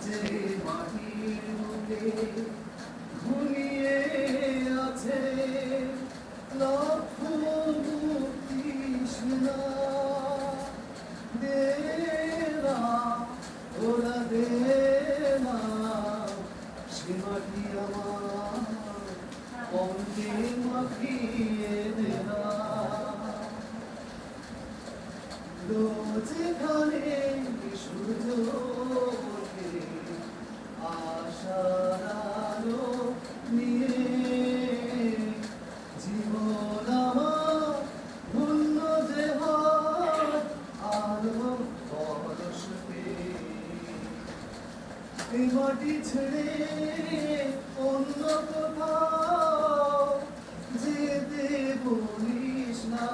যে মাটির বুকে ঘুমিয়ে আছে লক্ষ তৃষ্ণা, দে না ওরা দে না, সে মাটি আমার কণ্ঠে মাখিয়ে দে না। রোজ এখানে সূর্য ওঠে আশার আলো নিয়ে, জীবন আমার ধন্য যে হয় আলো পরশ পেয়ে। এই মাটি ছেড়ে অন্য কোথাও যেতে বলিস না,